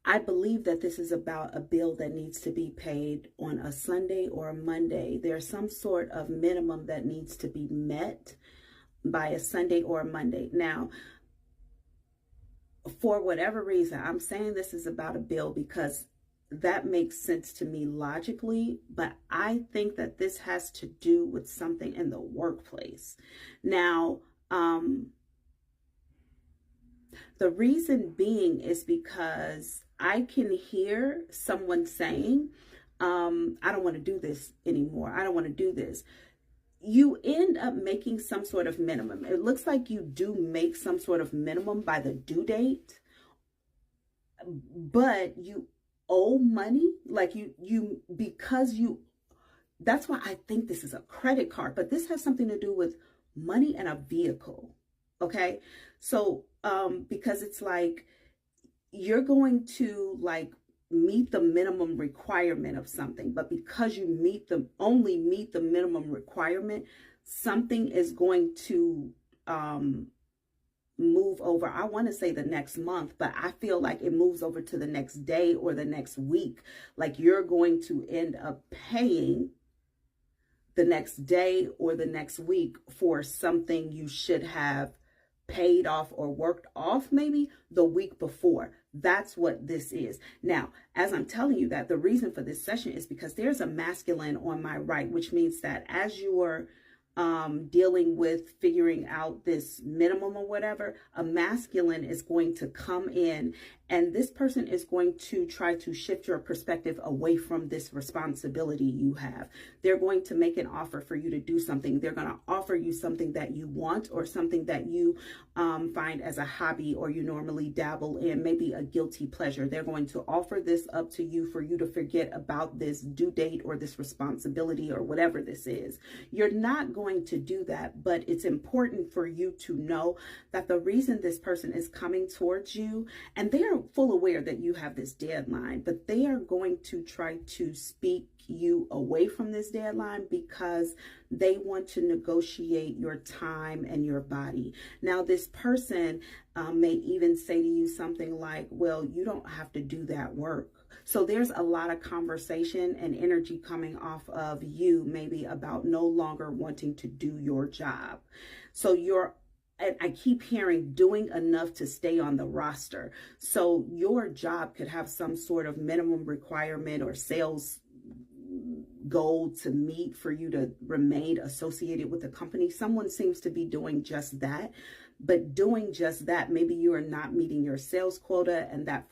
I believe that this is about a bill that needs to be paid on a Sunday or a Monday. There's some sort of minimum that needs to be met by a Sunday or a Monday. Now, for whatever reason, I'm saying this is about a bill because that makes sense to me logically, but I think that this has to do with something in the workplace. Now, the reason being is because I can hear someone saying, I don't want to do this anymore. I don't want to do this. You end up making some sort of minimum. It looks like you do make some sort of minimum by the due date, but you owe money. Like that's why I think this is a credit card, but this has something to do with money and a vehicle. Okay. So, because it's like, you're going to like meet the minimum requirement of something, but because you only meet the minimum requirement, something is going to move over. I want to say the next month, but I feel like it moves over to the next day or the next week. Like you're going to end up paying the next day or the next week for something you should have paid off or worked off maybe the week before. That's what this is. Now, as I'm telling you that, the reason for this session is because there's a masculine on my right, which means that as you are dealing with figuring out this minimum or whatever, a masculine is going to come in, and this person is going to try to shift your perspective away from this responsibility you have. They're going to make an offer for you to do something. They're going to offer you something that you want or something that you find as a hobby or you normally dabble in, maybe a guilty pleasure. They're going to offer this up to you for you to forget about this due date or this responsibility or whatever this is. You're not going to do that, but it's important for you to know that the reason this person is coming towards you, and they are full aware that you have this deadline, but they are going to try to speak you away from this deadline because they want to negotiate your time and your body. Now, this person may even say to you something like, well, you don't have to do that work. So there's a lot of conversation and energy coming off of you, maybe about no longer wanting to do your job. So and I keep hearing doing enough to stay on the roster. So your job could have some sort of minimum requirement or sales goal to meet for you to remain associated with the company. Someone seems to be doing just that, but doing just that, maybe you are not meeting your sales quota, and that